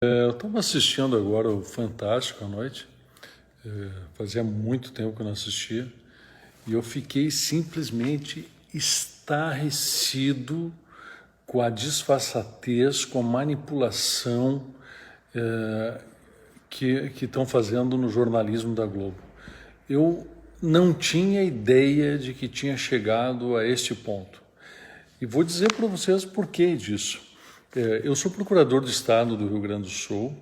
Eu estava assistindo agora o Fantástico à noite, fazia muito tempo que eu não assistia, e eu fiquei simplesmente estarrecido com a disfarçatez, com a manipulação que estão fazendo no jornalismo da Globo. Eu não tinha ideia de que tinha chegado a este ponto. E vou dizer para vocês por que disso. Eu sou procurador do Estado do Rio Grande do Sul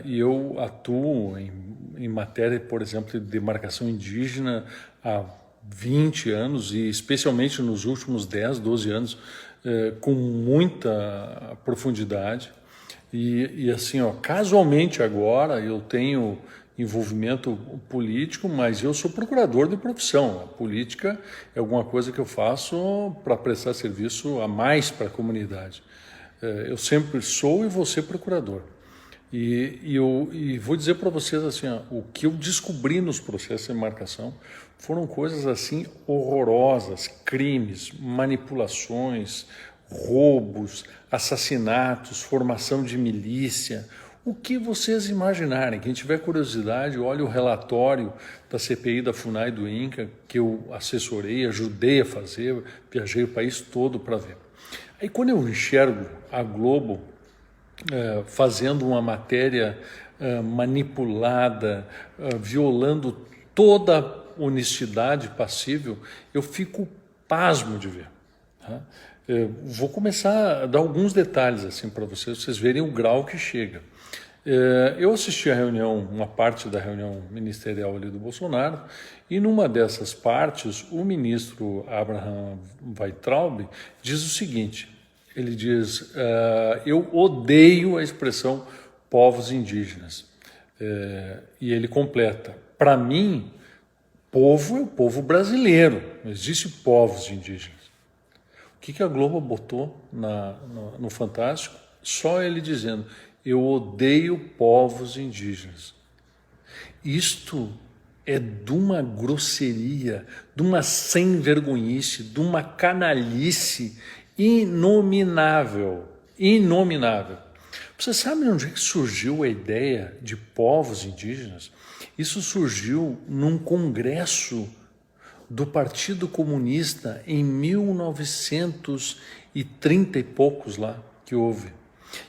e eu atuo em matéria, por exemplo, de demarcação indígena há 20 anos e especialmente nos últimos 10, 12 anos com muita profundidade. E assim, casualmente agora eu tenho envolvimento político, mas eu sou procurador de profissão. A política é alguma coisa que eu faço para prestar serviço a mais para a comunidade. Eu sempre sou e vou ser procurador. E vou dizer para vocês assim, o que eu descobri nos processos de demarcação foram coisas assim horrorosas, crimes, manipulações, roubos, assassinatos, formação de milícia, o que vocês imaginarem. Quem tiver curiosidade, olhe o relatório da CPI da FUNAI do INCA, que eu assessorei, ajudei a fazer, viajei o país todo para ver. Aí quando eu enxergo a Globo fazendo uma matéria manipulada, violando toda a honestidade passível, eu fico pasmo de ver. Tá? Vou começar a dar alguns detalhes assim para vocês verem o grau que chega. Eu assisti a reunião, uma parte da reunião ministerial ali do Bolsonaro, e numa dessas partes, o ministro Abraham Weintraub diz o seguinte, ele diz, eu odeio a expressão povos indígenas. E ele completa, para mim, povo é o povo brasileiro, não existe povos indígenas. O que a Globo botou no Fantástico? Só ele dizendo, eu odeio povos indígenas. Isto é de uma grosseria, de uma sem-vergonhice, de uma canalice inominável. Inominável. Você sabe onde é que surgiu a ideia de povos indígenas? Isso surgiu num congresso do Partido Comunista em 1930 e poucos lá que houve.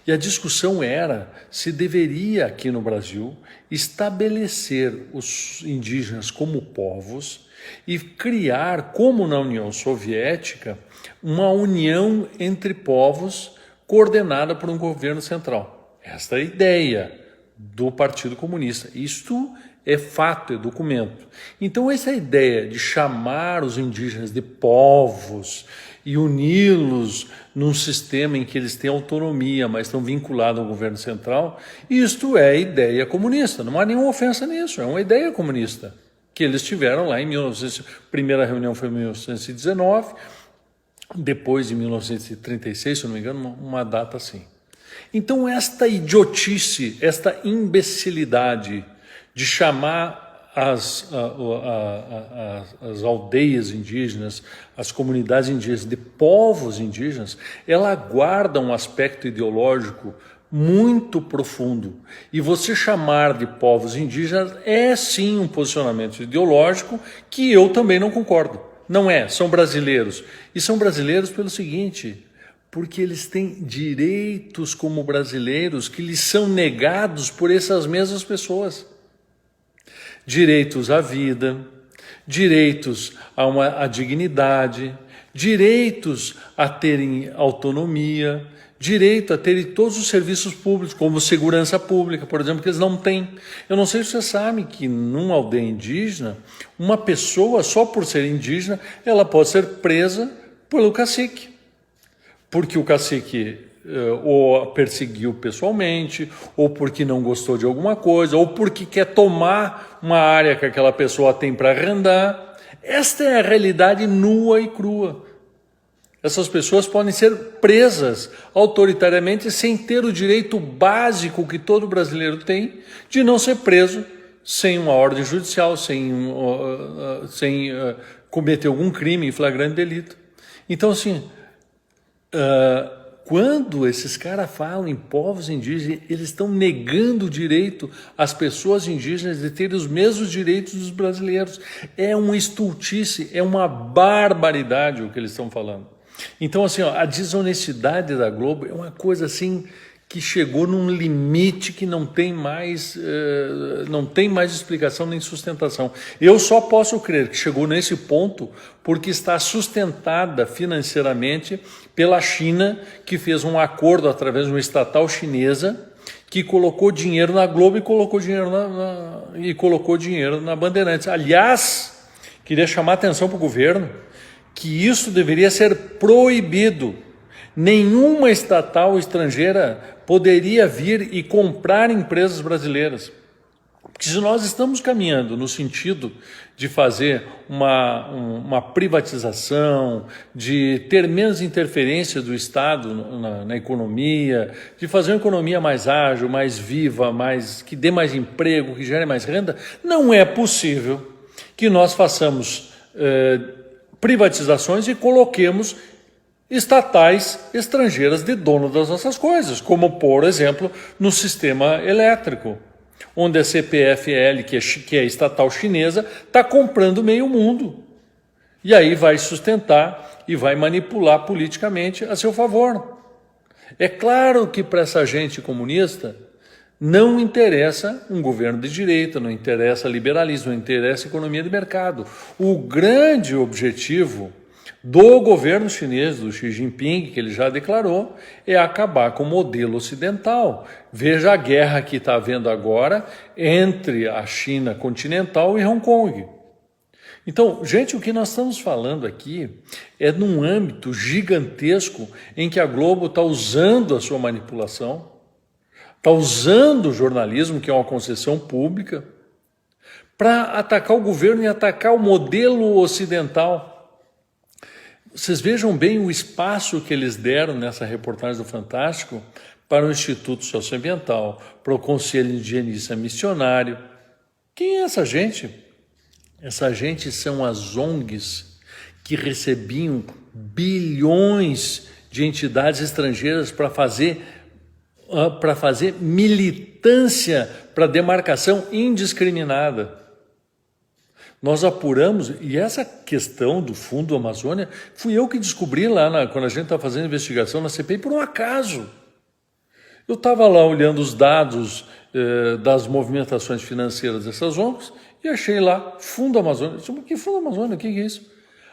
E a discussão era se deveria aqui no Brasil estabelecer os indígenas como povos e criar, como na União Soviética, uma união entre povos coordenada por um governo central. Esta é a ideia do Partido Comunista. Isto é fato, é documento. Então essa ideia de chamar os indígenas de povos e uni-los num sistema em que eles têm autonomia, mas estão vinculados ao governo central, isto é ideia comunista. Não há nenhuma ofensa nisso, é uma ideia comunista que eles tiveram lá em 1900. Primeira reunião foi em 1919, depois em 1936, se não me engano, uma data assim. Então esta idiotice, esta imbecilidade de chamar as aldeias indígenas, as comunidades indígenas de povos indígenas, ela guarda um aspecto ideológico muito profundo. E você chamar de povos indígenas é sim um posicionamento ideológico que eu também não concordo. Não é, são brasileiros. E são brasileiros pelo seguinte, porque eles têm direitos como brasileiros que lhes são negados por essas mesmas pessoas. Direitos à vida, direitos à dignidade, direitos a terem autonomia, direito a terem todos os serviços públicos, como segurança pública, por exemplo, que eles não têm. Eu não sei se você sabe que numa aldeia indígena, uma pessoa, só por ser indígena, ela pode ser presa pelo cacique. Porque o cacique ou perseguiu pessoalmente, ou porque não gostou de alguma coisa, ou porque quer tomar uma área que aquela pessoa tem para arrendar. Esta é a realidade nua e crua. Essas pessoas podem ser presas autoritariamente sem ter o direito básico que todo brasileiro tem de não ser preso sem uma ordem judicial, sem cometer algum crime em flagrante delito. Então, assim, Quando esses caras falam em povos indígenas, eles estão negando o direito às pessoas indígenas de terem os mesmos direitos dos brasileiros. É uma estultice, é uma barbaridade o que eles estão falando. Então, assim, ó, a desonestidade da Globo é uma coisa assim que chegou num limite que não tem mais explicação nem sustentação. Eu só posso crer que chegou nesse ponto porque está sustentada financeiramente pela China, que fez um acordo através de uma estatal chinesa que colocou dinheiro na Globo e colocou dinheiro na Bandeirantes. Aliás, queria chamar a atenção para o governo que isso deveria ser proibido. Nenhuma estatal estrangeira poderia vir e comprar empresas brasileiras. Porque se nós estamos caminhando no sentido de fazer uma privatização, de ter menos interferência do Estado na economia, de fazer uma economia mais ágil, mais viva, que dê mais emprego, que gere mais renda, não é possível que nós façamos privatizações e coloquemos estatais estrangeiras de dono das nossas coisas, como, por exemplo, no sistema elétrico, onde a CPFL, que é estatal chinesa, está comprando meio mundo. E aí vai sustentar e vai manipular politicamente a seu favor. É claro que para essa gente comunista não interessa um governo de direita, não interessa liberalismo, não interessa economia de mercado. O grande objetivo do governo chinês, do Xi Jinping, que ele já declarou, é acabar com o modelo ocidental. Veja a guerra que está havendo agora entre a China continental e Hong Kong. Então, gente, o que nós estamos falando aqui é num âmbito gigantesco em que a Globo está usando a sua manipulação, está usando o jornalismo, que é uma concessão pública, para atacar o governo e atacar o modelo ocidental. Vocês vejam bem o espaço que eles deram nessa reportagem do Fantástico para o Instituto Socioambiental, para o Conselho Indigenista Missionário. Quem é essa gente? Essa gente são as ONGs que recebiam bilhões de entidades estrangeiras para fazer militância para demarcação indiscriminada. Nós apuramos, e essa questão do Fundo Amazônia, fui eu que descobri lá, quando a gente estava fazendo investigação na CPI, por um acaso. Eu estava lá olhando os dados das movimentações financeiras dessas ONGs e achei lá Fundo Amazônia. Eu disse, que Fundo Amazônia? O que é isso?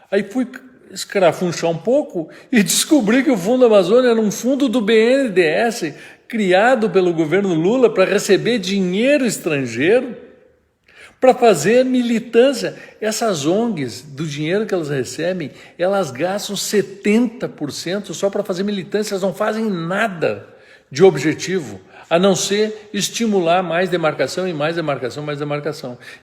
Aí fui escrafunchar um pouco e descobri que o Fundo Amazônia era um fundo do BNDES, criado pelo governo Lula para receber dinheiro estrangeiro, para fazer militância. Essas ONGs, do dinheiro que elas recebem, elas gastam 70% só para fazer militância, elas não fazem nada de objetivo, a não ser estimular mais demarcação e mais demarcação, mais demarcação.